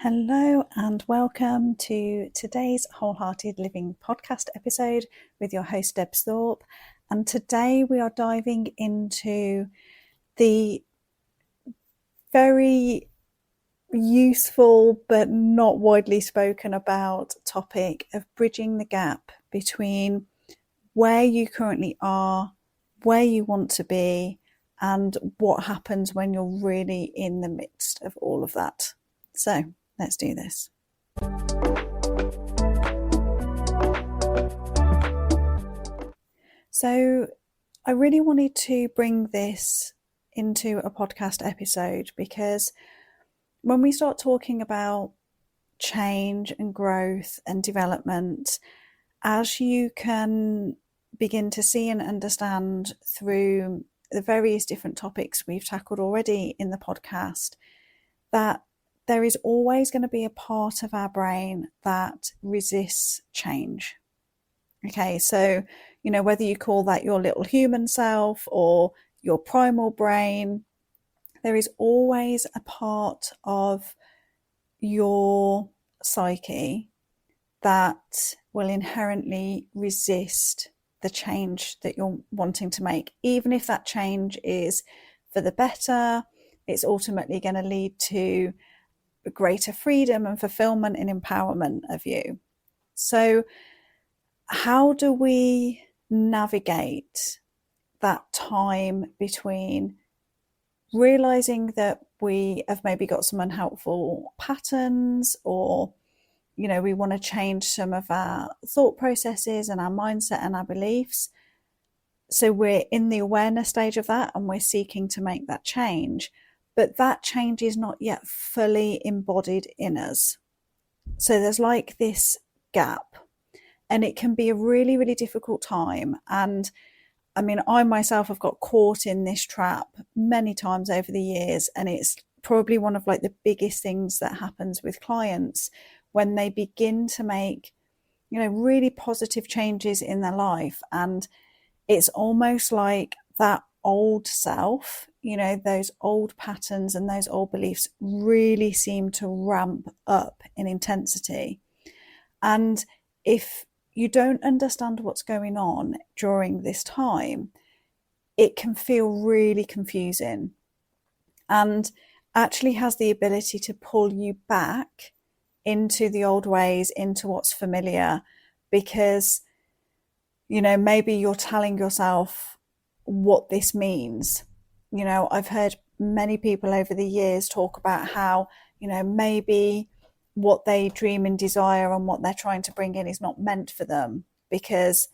Hello and welcome to today's WholeHearted Living podcast episode with your host Debs Thorpe. And today we are diving into the very useful but not widely spoken about topic of bridging the gap between where you currently are, where you want to be, and what happens when you're really in the midst of all of that. So let's do this. So I really wanted to bring this into a podcast episode because when we start talking about change and growth and development, as you can begin to see and understand through the various different topics we've tackled already in the podcast, that there is always going to be a part of our brain that resists change. Okay, so, whether you call that your little human self or your primal brain, there is always a part of your psyche that will inherently resist the change that you're wanting to make. Even if that change is for the better, it's ultimately going to lead to greater freedom and fulfillment and empowerment of you. So how do we navigate that time between realizing that we have maybe got some unhelpful patterns, or we want to change some of our thought processes and our mindset and our beliefs? So we're in the awareness stage of that and we're seeking to make that change, but that change is not yet fully embodied in us. So there's like this gap, and it can be a really, really difficult time. And I mean, I myself have got caught in this trap many times over the years, and it's probably one of like the biggest things that happens with clients when they begin to make, really positive changes in their life. And it's almost like that old self, those old patterns and those old beliefs really seem to ramp up in intensity. And if you don't understand what's going on during this time, it can feel really confusing and actually has the ability to pull you back into the old ways, into what's familiar, because, maybe you're telling yourself what this means. I've heard many people over the years talk about how, maybe what they dream and desire and what they're trying to bring in is not meant for them because,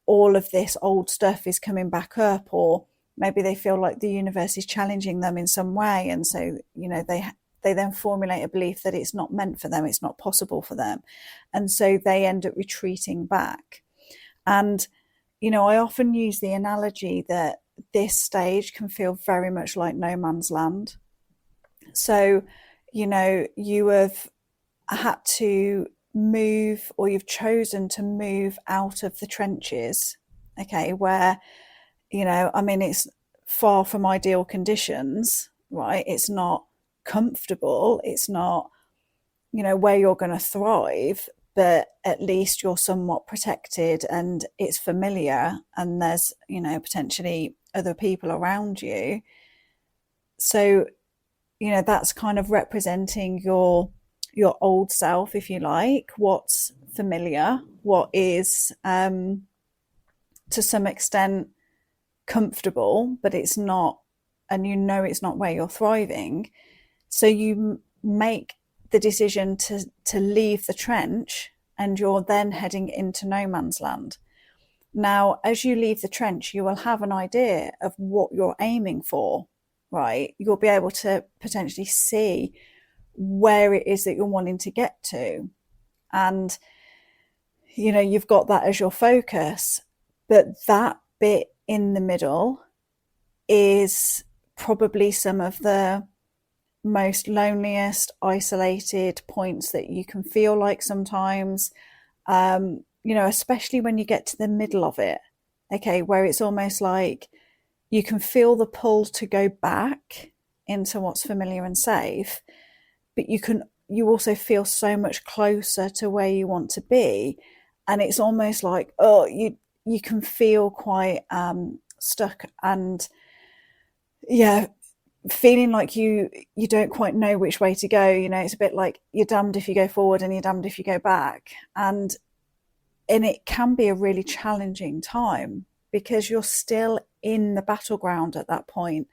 all of this old stuff is coming back up, or maybe they feel like the universe is challenging them in some way. And so, they then formulate a belief that it's not meant for them, it's not possible for them. And so they end up retreating back. And, I often use the analogy that this stage can feel very much like no man's land. So, you have had to move, or you've chosen to move out of the trenches, okay, where, it's far from ideal conditions, right? It's not comfortable. It's not, where you're going to thrive, but at least you're somewhat protected and it's familiar and there's, potentially other people around you. So, that's kind of representing your old self, if you like, what's familiar, what is to some extent comfortable, but it's not, and it's not where you're thriving. So you make the decision to leave the trench, and you're then heading into no man's land. Now, as you leave the trench, you will have an idea of what you're aiming for, right? You'll be able to potentially see where it is that you're wanting to get to. And, you've got that as your focus, but that bit in the middle is probably some of the most loneliest, isolated points that you can feel like sometimes, especially when you get to the middle of it, okay, where it's almost like you can feel the pull to go back into what's familiar and safe, but you also feel so much closer to where you want to be. And it's almost like, oh, you can feel quite stuck, and yeah, feeling like you don't quite know which way to go. It's a bit like you're damned if you go forward and you're damned if you go back. And it can be a really challenging time because you're still in the battleground at that point.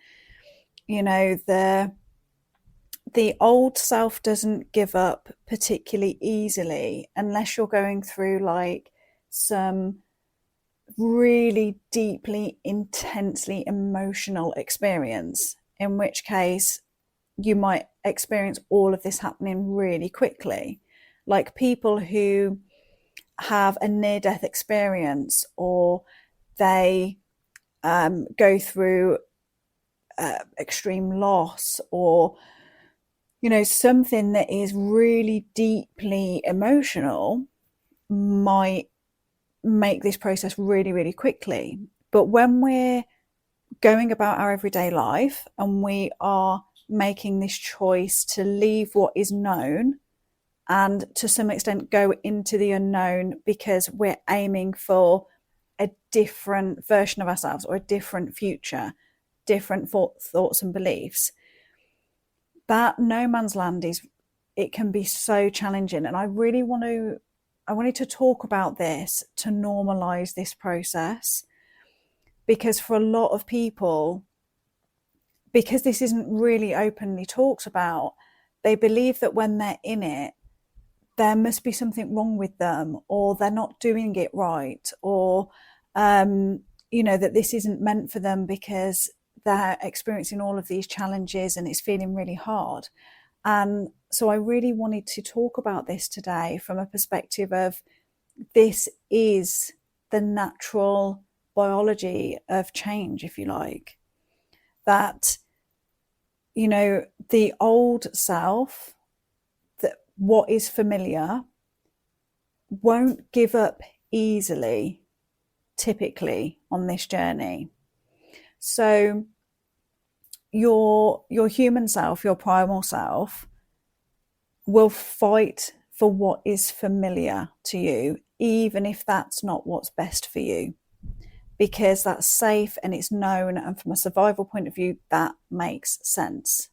The old self doesn't give up particularly easily unless you're going through like some really deeply, intensely emotional experience, in which case you might experience all of this happening really quickly. Like people who have a near-death experience, or they go through extreme loss, or something that is really deeply emotional, might make this process really, really quickly. But when we're going about our everyday life and we are making this choice to leave what is known and to some extent go into the unknown because we're aiming for a different version of ourselves or a different future, different thoughts and beliefs, that no man's land it can be so challenging. And I wanted to talk about this to normalize this process, because for a lot of people, because this isn't really openly talked about, they believe that when they're in it, there must be something wrong with them, or they're not doing it right, or that this isn't meant for them because they're experiencing all of these challenges and it's feeling really hard. And so I really wanted to talk about this today from a perspective of, this is the natural biology of change, if you like. That, the old self, that what is familiar, won't give up easily, typically, on this journey. So your human self, your primal self, will fight for what is familiar to you, even if that's not what's best for you, because that's safe and it's known, and from a survival point of view, that makes sense.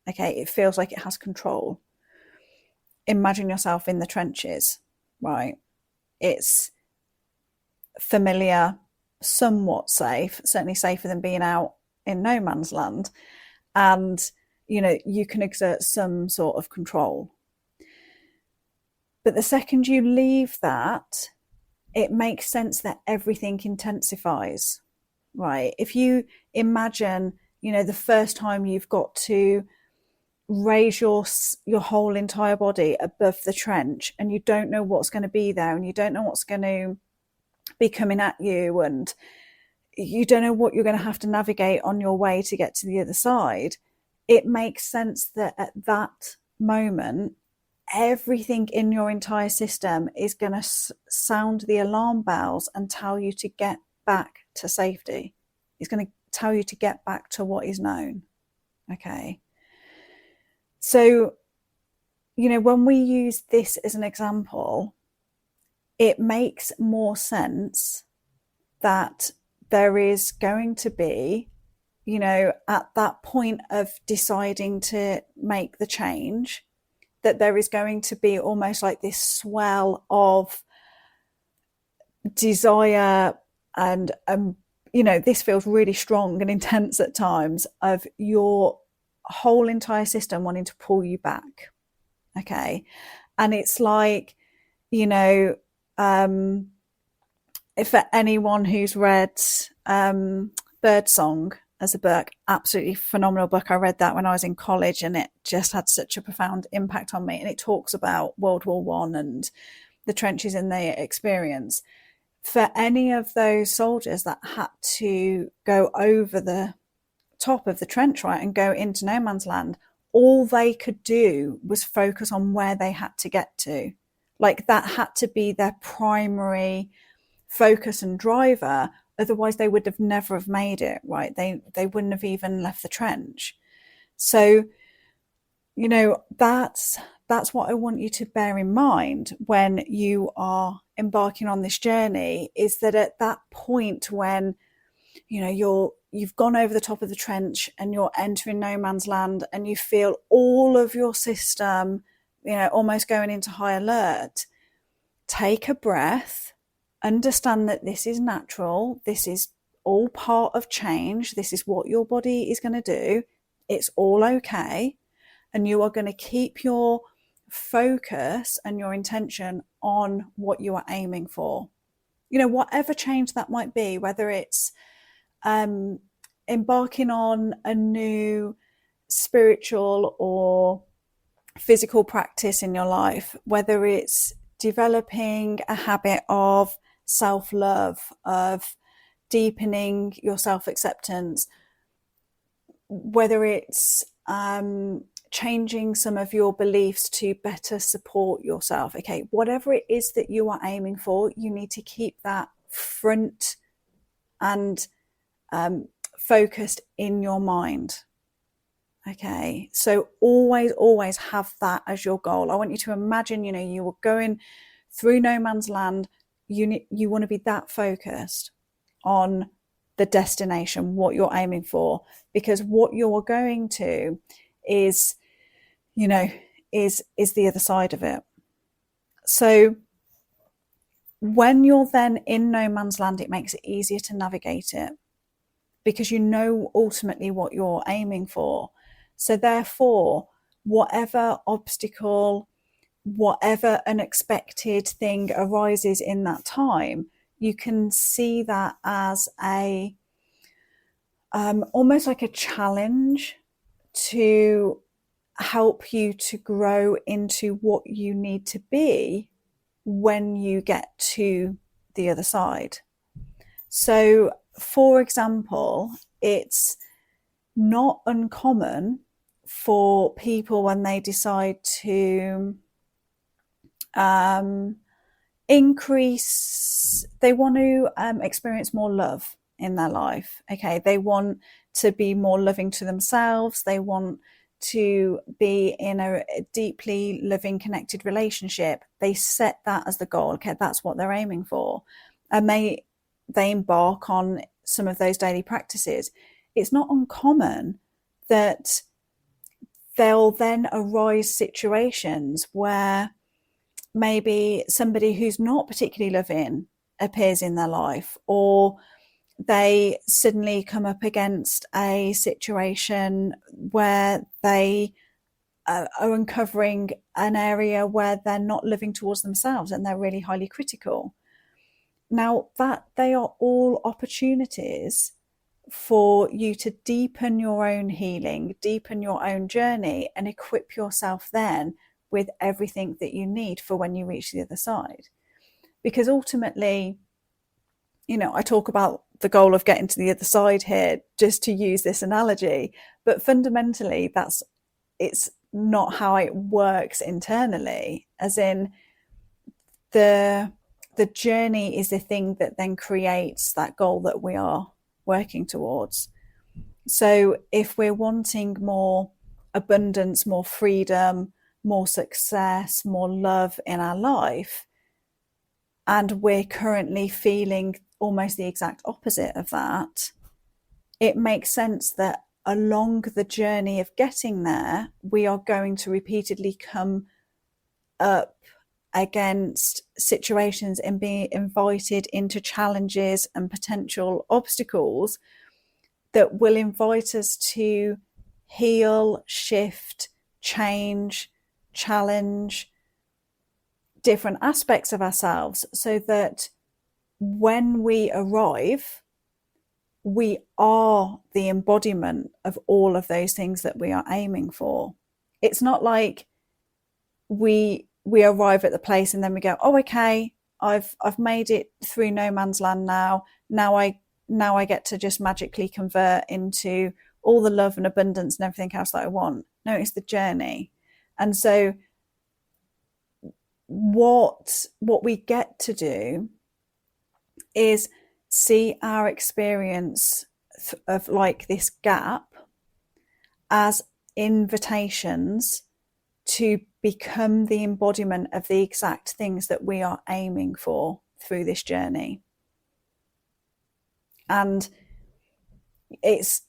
Okay, it feels like it has control. Imagine yourself in the trenches, right? It's familiar, somewhat safe, certainly safer than being out in no man's land, and you can exert some sort of control. But the second you leave that, it makes sense that everything intensifies, right? If you imagine, the first time you've got to raise your whole entire body above the trench, and you don't know what's going to be there, and you don't know what's going to be coming at you, and you don't know what you're going to have to navigate on your way to get to the other side, it makes sense that at that moment, everything in your entire system is going to sound the alarm bells and tell you to get back to safety. It's going to tell you to get back to what is known. Okay. So, when we use this as an example, it makes more sense that there is going to be, at that point of deciding to make the change, that there is going to be almost like this swell of desire, and this feels really strong and intense at times, of your whole entire system wanting to pull you back. Okay. And it's like, if for anyone who's read Birdsong as a book, absolutely phenomenal book. I read that when I was in college, and it just had such a profound impact on me. And it talks about World War I and the trenches in their experience. For any of those soldiers that had to go over the top of the trench, right, and go into no man's land, all they could do was focus on where they had to get to. Like, that had to be their primary focus and driver. Otherwise they would have never have made it, right? They wouldn't have even left the trench. So that's what I want you to bear in mind when you are embarking on this journey, is that at that point when you've gone over the top of the trench and you're entering no man's land and you feel all of your system almost going into high alert, take a breath, understand that this is natural, this is all part of change, this is what your body is going to do, it's all okay, and you are going to keep your focus and your intention on what you are aiming for. Whatever change that might be, whether it's embarking on a new spiritual or physical practice in your life, whether it's developing a habit of self-love, of deepening your self-acceptance, whether it's changing some of your beliefs to better support yourself. Okay, whatever it is that you are aiming for, you need to keep that front and focused in your mind. Okay, so always have that as your goal. I want you to imagine, you were going through no man's land. You want to be that focused on the destination, what you're aiming for, because what you're going to is the other side of it. So when you're then in no man's land, it makes it easier to navigate it because you know ultimately what you're aiming for. So therefore, whatever obstacle, whatever unexpected thing arises in that time, you can see that as a almost like a challenge to help you to grow into what you need to be when you get to the other side. So, for example, it's not uncommon for people when they decide to they want to experience more love in their life. Okay, they want to be more loving to themselves. They want to be in a deeply loving, connected relationship. They set that as the goal. Okay, that's what they're aiming for, and they embark on some of those daily practices. It's not uncommon that there'll then arise situations where maybe somebody who's not particularly loving appears in their life, or they suddenly come up against a situation where they are uncovering an area where they're not living towards themselves and they're really highly critical. Now, that they are all opportunities for you to deepen your own healing, deepen your own journey, and equip yourself then with everything that you need for when you reach the other side. Because ultimately, I talk about the goal of getting to the other side here, just to use this analogy, but fundamentally it's not how it works internally, as in the journey is the thing that then creates that goal that we are working towards. So if we're wanting more abundance, more freedom, more success, more love in our life, and we're currently feeling almost the exact opposite of that, it makes sense that along the journey of getting there, we are going to repeatedly come up against situations and be invited into challenges and potential obstacles that will invite us to heal, shift, change, challenge different aspects of ourselves, so that when we arrive, we are the embodiment of all of those things that we are aiming for. It's not like we arrive at the place and then we go, oh, okay, I've made it through no man's land now. Now I get to just magically convert into all the love and abundance and everything else that I want. No, it's the journey. And so what we get to do is see our experience of like this gap as invitations to become the embodiment of the exact things that we are aiming for through this journey. And it's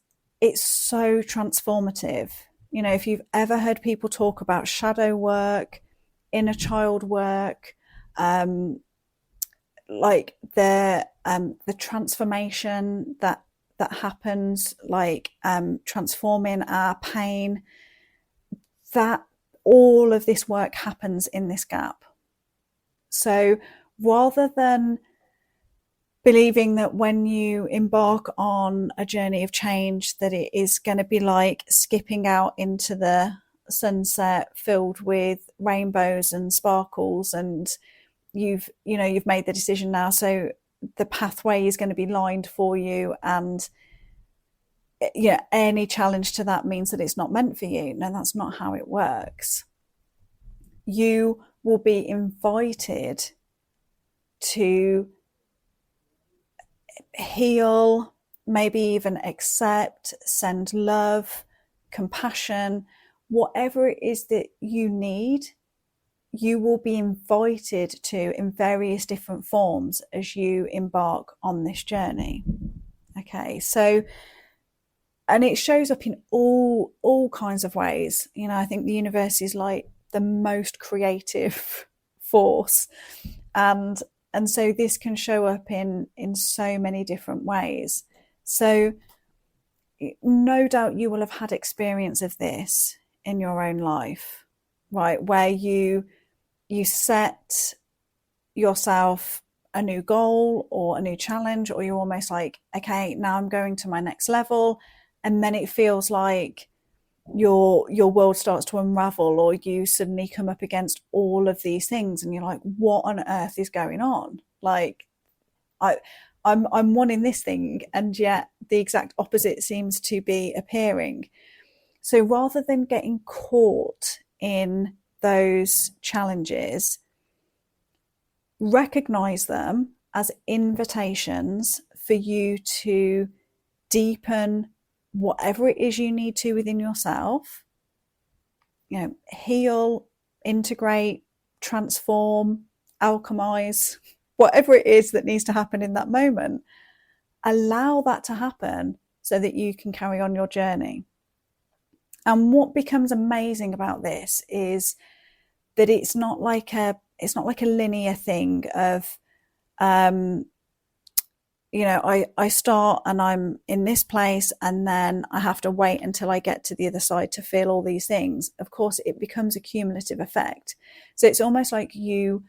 so transformative. You know, if you've ever heard people talk about shadow work, inner child work, like the transformation that happens, like transforming our pain, that all of this work happens in this gap. So rather than believing that when you embark on a journey of change that it is going to be like skipping out into the sunset filled with rainbows and sparkles, and you've made the decision now, so the pathway is going to be lined for you, and any challenge to that means that it's not meant for you. No, that's not how it works. You will be invited to heal, maybe even accept, send love, compassion, whatever it is that you need. You will be invited to in various different forms as you embark on this journey. Okay, so, and it shows up in all kinds of ways. You know, I think the universe is like the most creative force, and so this can show up in so many different ways. So no doubt you will have had experience of this in your own life, right? Where you set yourself a new goal or a new challenge, or you're almost like, okay, now I'm going to my next level. And then it feels like your world starts to unravel, or you suddenly come up against all of these things and you're like, what on earth is going on? Like, I'm wanting this thing, and yet the exact opposite seems to be appearing. So rather than getting caught in those challenges, recognize them as invitations for you to deepen whatever it is you need to within yourself. You know, heal, integrate, transform, alchemize, whatever it is that needs to happen in that moment. Allow that to happen so that you can carry on your journey. And what becomes amazing about this is that it's not like a linear thing of I start and I'm in this place, and then I have to wait until I get to the other side to feel all these things. Of course, it becomes a cumulative effect. So it's almost like you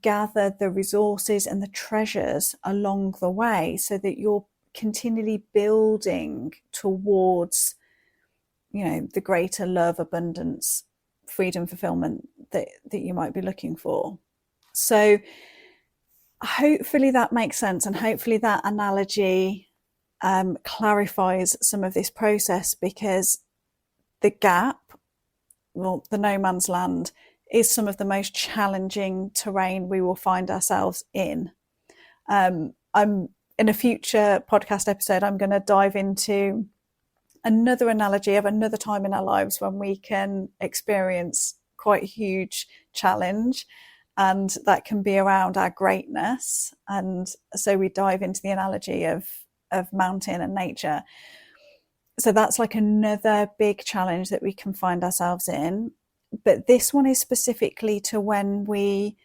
gather the resources and the treasures along the way, so that you're continually building towards, the greater love, abundance, freedom, fulfillment that you might be looking for. So hopefully that makes sense, and hopefully that analogy clarifies some of this process, because the gap, well, the no man's land, is some of the most challenging terrain we will find ourselves in. I'm in a future podcast episode, I'm going to dive into another analogy of another time in our lives when we can experience quite a huge challenge, and that can be around our greatness. And so we dive into the analogy of mountain and nature. So that's like another big challenge that we can find ourselves in. But this one is specifically to when we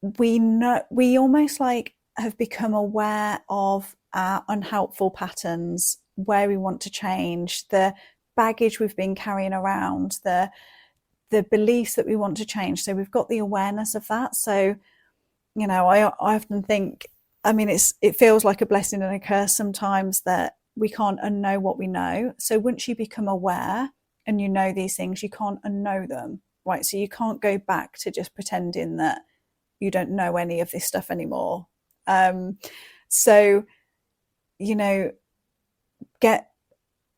almost like have become aware of our unhelpful patterns, where we want to change, the baggage we've been carrying around, the beliefs that we want to change. So we've got the awareness of that. So, I often think, it feels like a blessing and a curse sometimes that we can't unknow what we know. So once you become aware and you know these things, you can't unknow them, right? So you can't go back to just pretending that you don't know any of this stuff anymore.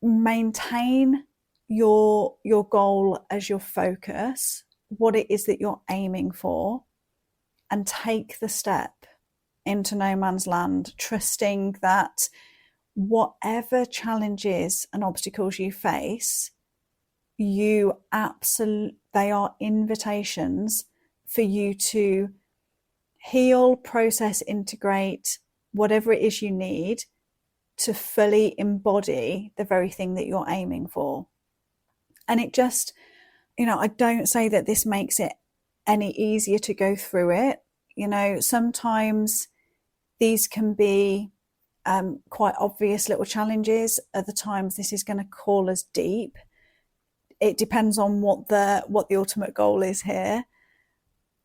Maintain your goal as your focus, what it is that you're aiming for, and take the step into no man's land, trusting that whatever challenges and obstacles you face, they are invitations for you to heal, process, integrate whatever it is you need to fully embody the very thing that you're aiming for. And it just, I don't say that this makes it any easier to go through it. Sometimes these can be quite obvious little challenges. Other times this is going to call us deep. It depends on what the ultimate goal is here.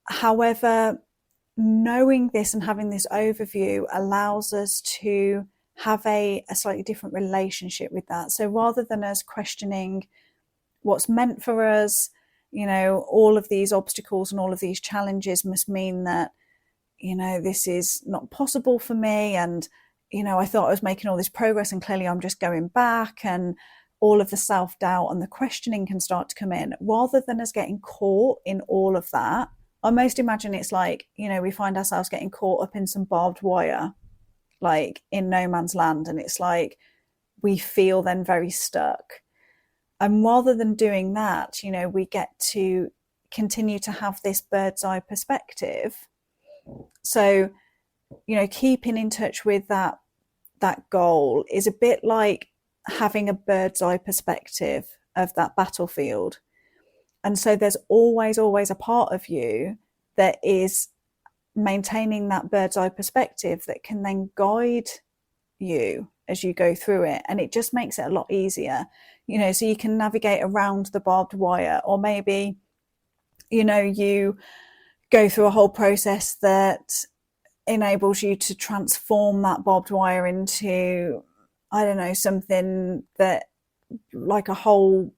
However, knowing this and having this overview allows us to have a slightly different relationship with that. So rather than us questioning what's meant for us, all of these obstacles and all of these challenges must mean that, this is not possible for me. And, I thought I was making all this progress and clearly I'm just going back, and all of the self-doubt and the questioning can start to come in. Rather than us getting caught in all of that, I most imagine it's like, we find ourselves getting caught up in some barbed wire, like in no man's land. And it's like, we feel then very stuck. And rather than doing that, we get to continue to have this bird's eye perspective. So, keeping in touch with that goal is a bit like having a bird's eye perspective of that battlefield. And so there's always a part of you that is maintaining that bird's eye perspective that can then guide you as you go through it. And it just makes it a lot easier, so you can navigate around the barbed wire, or maybe, you go through a whole process that enables you to transform that barbed wire into, I don't know, something that, like a whole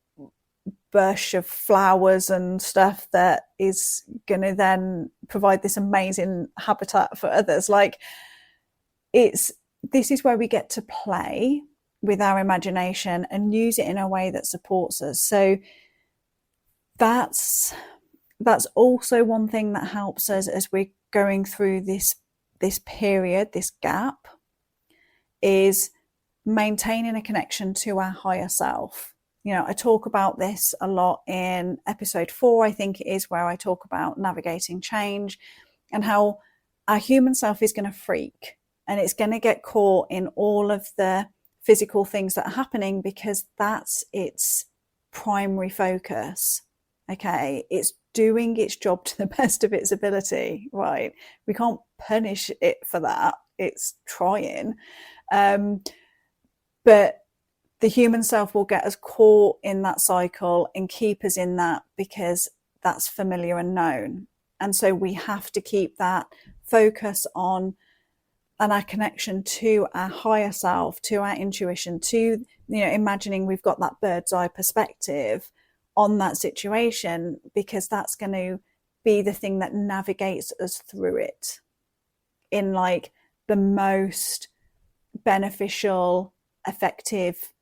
bush of flowers and stuff that is going to then provide this amazing habitat for others. Like, this is where we get to play with our imagination and use it in a way that supports us. So that's also one thing that helps us as we're going through this period, this gap, is maintaining a connection to our higher self. I talk about this a lot in episode 4, I think it is, where I talk about navigating change and how our human self is going to freak and it's going to get caught in all of the physical things that are happening because that's its primary focus. Okay, it's doing its job to the best of its ability, right? We can't punish it for that. It's trying. But the human self will get us caught in that cycle and keep us in that because that's familiar and known. And so we have to keep that focus on and our connection to our higher self, to our intuition, to, imagining we've got that bird's eye perspective on that situation, because that's going to be the thing that navigates us through it in like the most beneficial, effective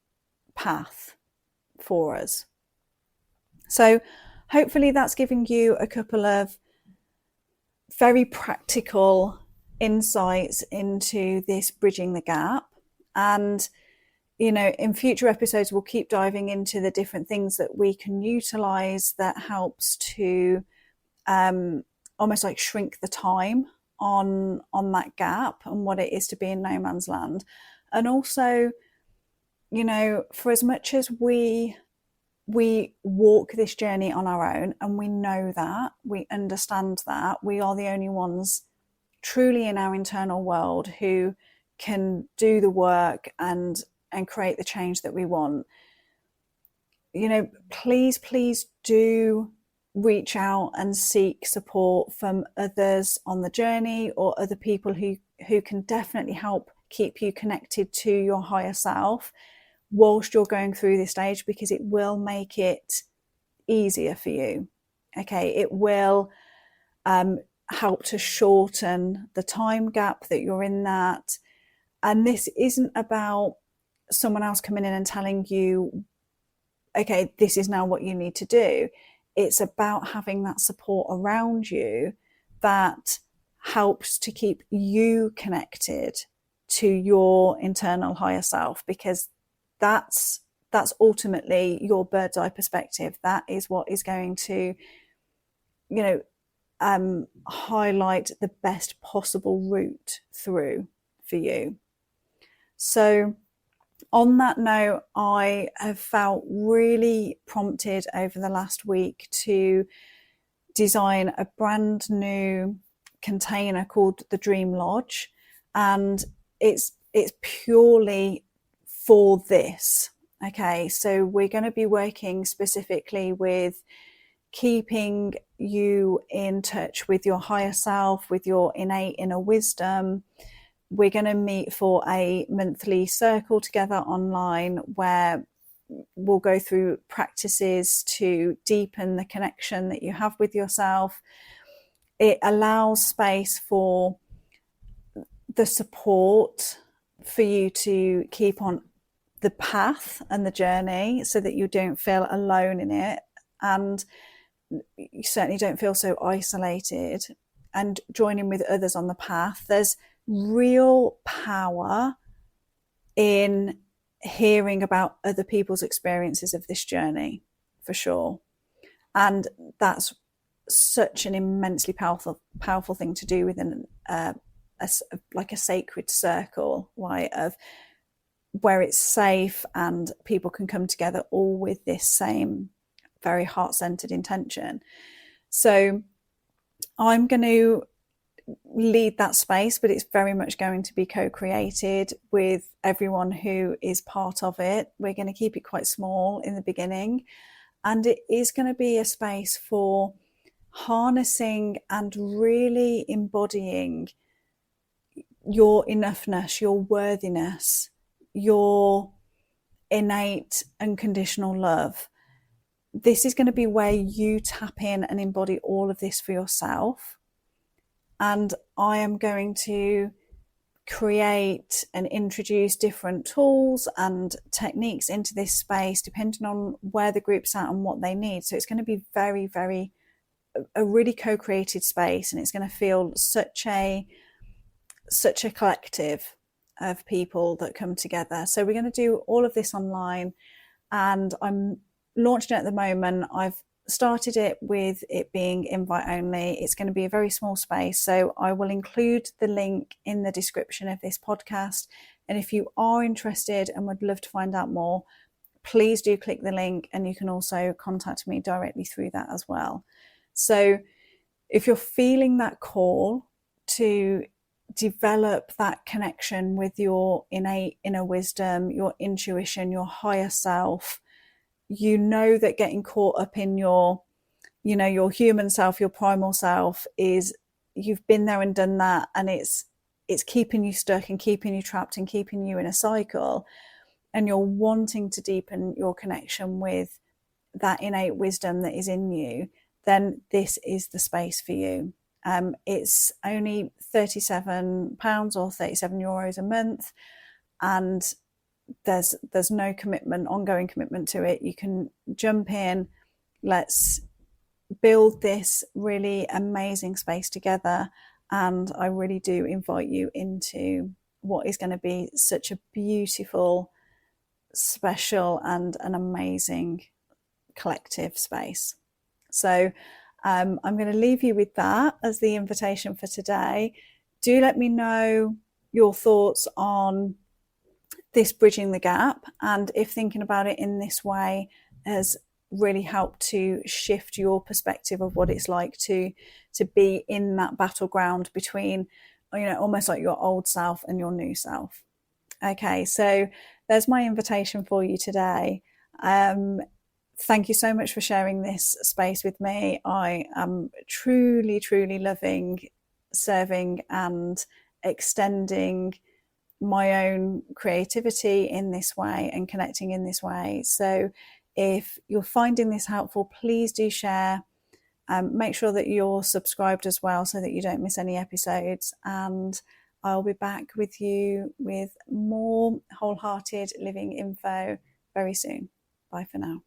path for us. So hopefully that's giving you a couple of very practical insights into this bridging the gap. And in future episodes we'll keep diving into the different things that we can utilize that helps to almost like shrink the time on that gap and what it is to be in no man's land. And also, for as much as we walk this journey on our own, and we know that, we understand that we are the only ones truly in our internal world who can do the work and create the change that we want. Please do reach out and seek support from others on the journey, or other people who can definitely help keep you connected to your higher self whilst you're going through this stage, because it will make it easier for you. Okay, it will help to shorten the time gap that you're in that. And this isn't about someone else coming in and telling you, okay, this is now what you need to do. It's about having that support around you that helps to keep you connected to your internal higher self, because that's that's ultimately your bird's eye perspective. That is what is going to, highlight the best possible route through for you. So on that note, I have felt really prompted over the last week to design a brand new container called the Dream Lodge, and it's purely for this. Okay, so we're going to be working specifically with keeping you in touch with your higher self, with your innate inner wisdom. We're going to meet for a monthly circle together online where we'll go through practices to deepen the connection that you have with yourself. It allows space for the support for you to keep on the path and the journey so that you don't feel alone in it, and you certainly don't feel so isolated, and joining with others on the path. There's real power in hearing about other people's experiences of this journey, for sure. And that's such an immensely powerful thing to do within like a sacred circle, right, of where it's safe and people can come together all with this same very heart-centered intention. So I'm going to lead that space, but it's very much going to be co-created with everyone who is part of it. We're going to keep it quite small in the beginning, and it is going to be a space for harnessing and really embodying your enoughness, your worthiness, your innate unconditional love. This is going to be where you tap in and embody all of this for yourself. And I am going to create and introduce different tools and techniques into this space depending on where the group's at and what they need. So it's going to be very, very a really co-created space, and it's going to feel such a collective of people that come together. So we're going to do all of this online, and I'm launching it at the moment. I've started it with it being invite only. It's going to be a very small space, so I will include the link in the description of this podcast, and if you are interested and would love to find out more, please do click the link, and you can also contact me directly through that as well. So if you're feeling that call to develop that connection with your innate inner wisdom, your intuition, your higher self, you know that getting caught up in your human self, your primal self, is, you've been there and done that, and it's keeping you stuck and keeping you trapped and keeping you in a cycle, and you're wanting to deepen your connection with that innate wisdom that is in you, then this is the space for you. It's only £37 or €37 a month, and there's no ongoing commitment to it. You can jump in. Let's build this really amazing space together, and I really do invite you into what is going to be such a beautiful, special, and an amazing collective space. So I'm going to leave you with that as the invitation for today. Do let me know your thoughts on this bridging the gap, and if thinking about it in this way has really helped to shift your perspective of what it's like to be in that battleground between, almost like your old self and your new self. Okay, so there's my invitation for you today. Thank you so much for sharing this space with me. I am truly, truly loving serving and extending my own creativity in this way and connecting in this way. So if you're finding this helpful, please do share. Make sure that you're subscribed as well so that you don't miss any episodes. And I'll be back with you with more wholehearted living info very soon. Bye for now.